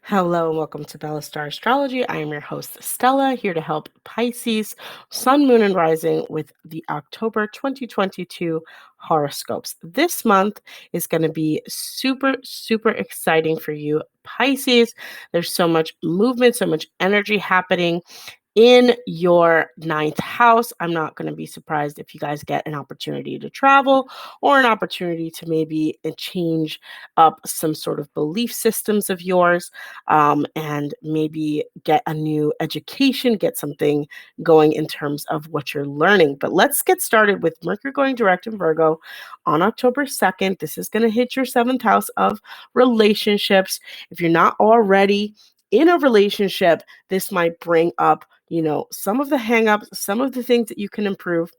Hello, and welcome to Bella Star Astrology. I am your host, Stella, here to help Pisces, Sun, Moon, and Rising with the October 2022 horoscopes. This month is going to be super, super exciting for you, Pisces. There's so much movement, so much energy happening in your ninth house. I'm not going to be surprised if you guys get an opportunity to travel or an opportunity to maybe change up some sort of belief systems of yours, and maybe get a new education, get something going in terms of what you're learning. But let's get started with Mercury going direct in Virgo on October 2nd. This is going to hit your seventh house of relationships. If you're not already in a relationship, this might bring up, some of the hangups, some of the things that you can improve.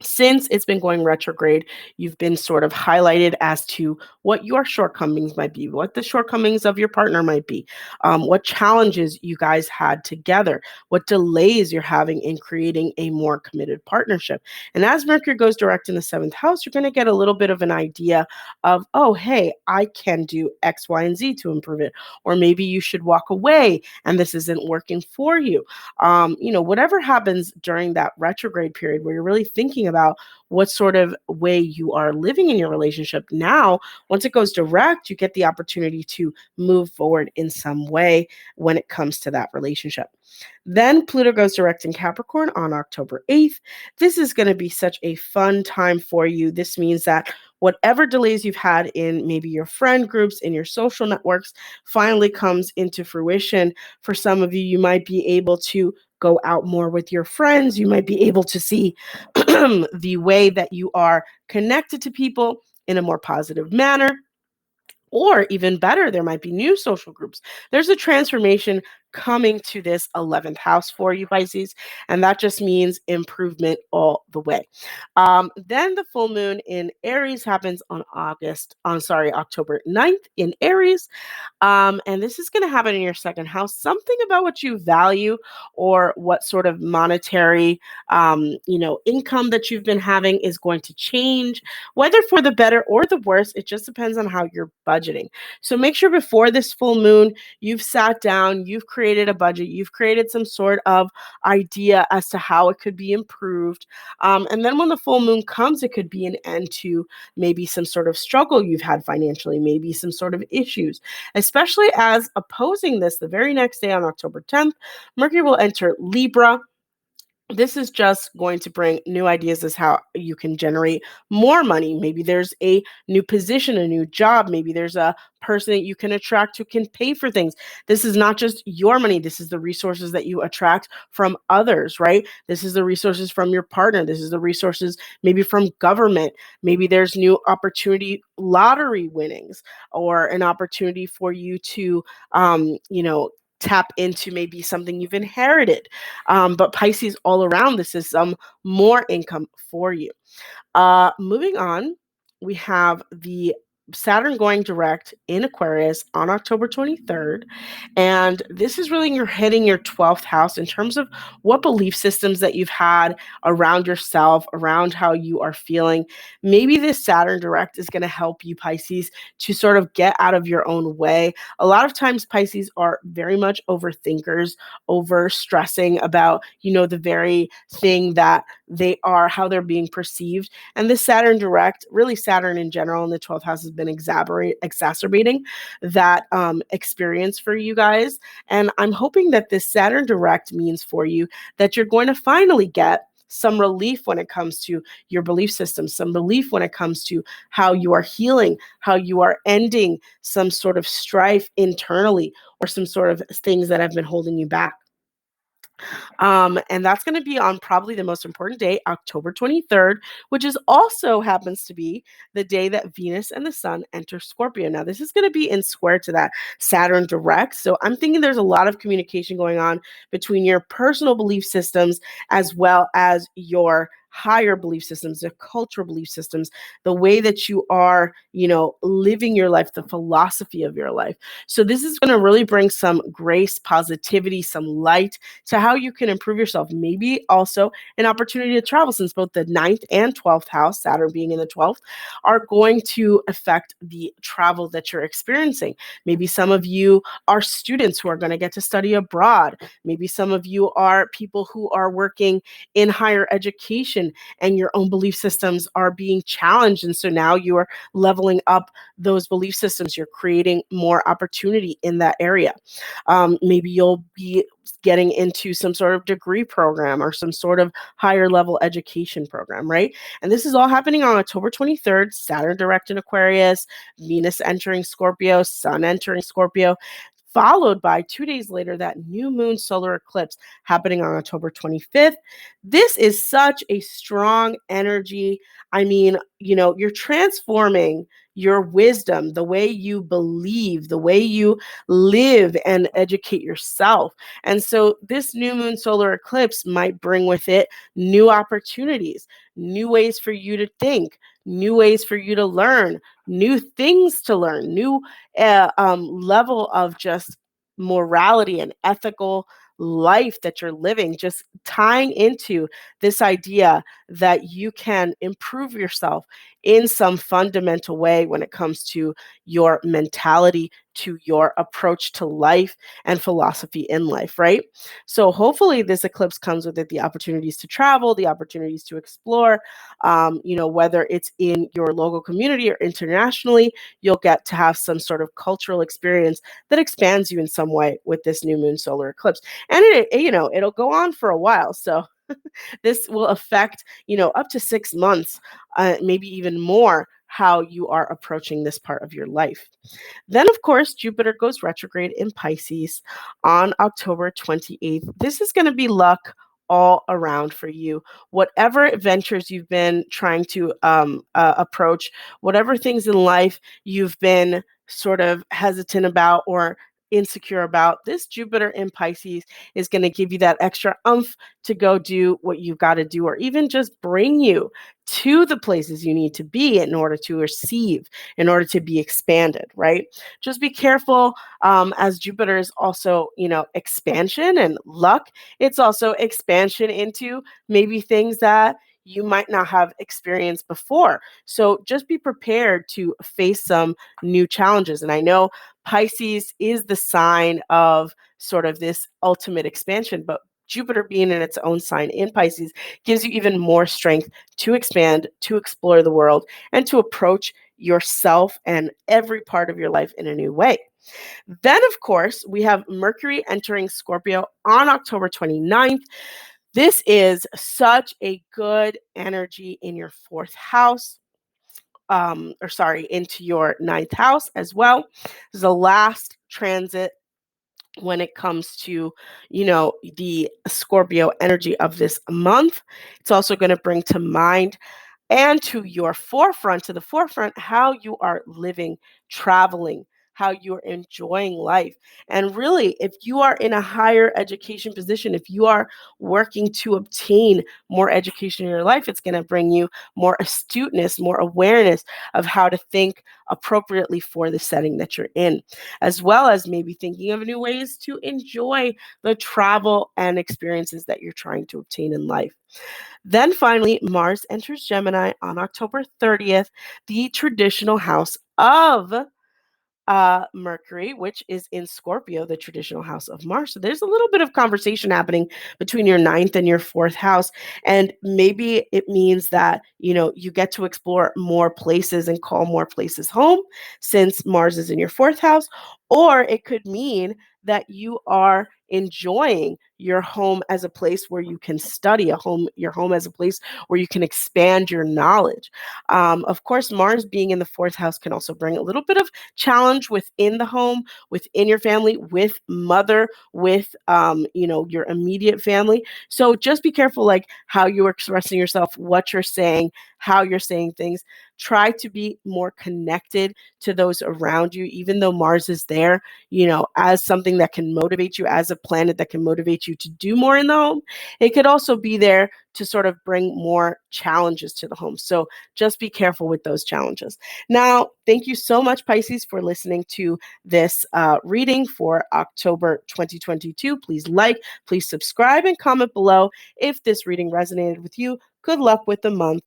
Since it's been going retrograde, you've been sort of highlighted as to what your shortcomings might be, what the shortcomings of your partner might be, what challenges you guys had together, what delays you're having in creating a more committed partnership. And as Mercury goes direct in the seventh house, you're going to get a little bit of an idea of, oh, hey, I can do X, Y, and Z to improve it. Or maybe you should walk away and this isn't working for you. Whatever happens during that retrograde period where you're really thinking about what sort of way you are living in your relationship. Now, once it goes direct, you get the opportunity to move forward in some way when it comes to that relationship. Then Pluto goes direct in Capricorn on October 8th. This is going to be such a fun time for you. This means that whatever delays you've had in maybe your friend groups, in your social networks, finally comes into fruition. For some of you, you might be able to go out more with your friends. You might be able to see the way that you are connected to people in a more positive manner. Or even better, there might be new social groups. There's a transformation coming to this 11th house for you, Pisces, and that just means improvement all the way. Then the full moon in Aries happens on October 9th in Aries. And this is going to happen in your second house. Something about what you value or what sort of monetary, income that you've been having is going to change, whether for the better or the worse. It just depends on how you're budgeting. So make sure before this full moon, you've sat down, you've created a budget, you've created some sort of idea as to how it could be improved. And then when the full moon comes, it could be an end to maybe some sort of struggle you've had financially, maybe some sort of issues, especially as opposing this the very next day on October 10th, Mercury will enter Libra. This is just going to bring new ideas as how you can generate more money. Maybe there's a new position, a new job. Maybe there's a person that you can attract who can pay for things. This is not just your money. This is the resources that you attract from others, right? This is the resources from your partner. This is the resources maybe from government. Maybe there's new opportunity lottery winnings or an opportunity for you to, tap into maybe something you've inherited. But Pisces all around, this is some more income for you. Moving on, we have the Saturn going direct in Aquarius on October 23rd. And this is really you're hitting your 12th house in terms of what belief systems that you've had around yourself, around how you are feeling. Maybe this Saturn direct is going to help you, Pisces, to sort of get out of your own way. A lot of times Pisces are very much overthinkers, over stressing about, the very thing that they are, how they're being perceived. And this Saturn direct, really Saturn in general in the 12th house, has been exacerbating that experience for you guys. And I'm hoping that this Saturn direct means for you that you're going to finally get some relief when it comes to your belief system, some relief when it comes to how you are healing, how you are ending some sort of strife internally or some sort of things that have been holding you back. And that's going to be on probably the most important day, October 23rd, which is also happens to be the day that Venus and the Sun enter Scorpio. Now, this is going to be in square to that Saturn direct. So I'm thinking there's a lot of communication going on between your personal belief systems as well as your higher belief systems, the cultural belief systems, the way that you are, living your life, the philosophy of your life. So this is going to really bring some grace, positivity, some light to how you can improve yourself. Maybe also an opportunity to travel, since both the ninth and 12th house, Saturn being in the 12th, are going to affect the travel that you're experiencing. Maybe some of you are students who are going to get to study abroad. Maybe some of you are people who are working in higher education and your own belief systems are being challenged. And so now you are leveling up those belief systems. You're creating more opportunity in that area. Maybe you'll be getting into some sort of degree program or some sort of higher level education program, right? And this is all happening on October 23rd, Saturn direct in Aquarius, Venus entering Scorpio, Sun entering Scorpio, followed by 2 days later, that new moon solar eclipse happening on October 25th. This is such a strong energy. I mean, you're transforming your wisdom, the way you believe, the way you live and educate yourself. And so this new moon solar eclipse might bring with it new opportunities, new ways for you to think, new ways for you to learn, new things to learn, new level of just morality and ethical life that you're living, just tying into this idea that you can improve yourself in some fundamental way when it comes to your mentality, to your approach to life and philosophy in life, right? So hopefully this eclipse comes with it the opportunities to travel, the opportunities to explore, whether it's in your local community or internationally, you'll get to have some sort of cultural experience that expands you in some way with this new moon solar eclipse. And it'll go on for a while. So this will affect, up to 6 months, maybe even more, how you are approaching this part of your life. Then, of course, Jupiter goes retrograde in Pisces on October 28th. This is going to be luck all around for you. Whatever adventures you've been trying to approach, whatever things in life you've been sort of hesitant about or insecure about, this Jupiter in Pisces is going to give you that extra oomph to go do what you've got to do, or even just bring you to the places you need to be in order to receive, in order to be expanded, right? Just be careful, as Jupiter is also, expansion and luck. It's also expansion into maybe things that you might not have experienced before. So just be prepared to face some new challenges. And I know Pisces is the sign of sort of this ultimate expansion, but Jupiter being in its own sign in Pisces gives you even more strength to expand, to explore the world, and to approach yourself and every part of your life in a new way. Then, of course, we have Mercury entering Scorpio on October 29th. This is such a good energy in your fourth house. Into your ninth house as well. This is the last transit when it comes to, the Scorpio energy of this month. It's also going to bring to mind and to the forefront, how you are living, traveling, how you're enjoying life. And really, if you are in a higher education position, if you are working to obtain more education in your life, it's going to bring you more astuteness, more awareness of how to think appropriately for the setting that you're in, as well as maybe thinking of new ways to enjoy the travel and experiences that you're trying to obtain in life. Then finally, Mars enters Gemini on October 30th, the traditional house of Mercury, which is in Scorpio, the traditional house of Mars. So there's a little bit of conversation happening between your ninth and your fourth house. And maybe it means that, you get to explore more places and call more places home since Mars is in your fourth house. Or it could mean that you are enjoying your home as a place where you can study, your home as a place where you can expand your knowledge. Of course, Mars being in the fourth house can also bring a little bit of challenge within the home, within your family, with mother, with your immediate family. So just be careful, like how you're expressing yourself, what you're saying, how you're saying things. Try to be more connected to those around you, even though Mars is there, as something that can motivate you, as a planet that can motivate you to do more in the home. It could also be there to sort of bring more challenges to the home. So just be careful with those challenges. Now, thank you so much, Pisces, for listening to this reading for October 2022. Please like, please subscribe, and comment below if this reading resonated with you. Good luck with the month.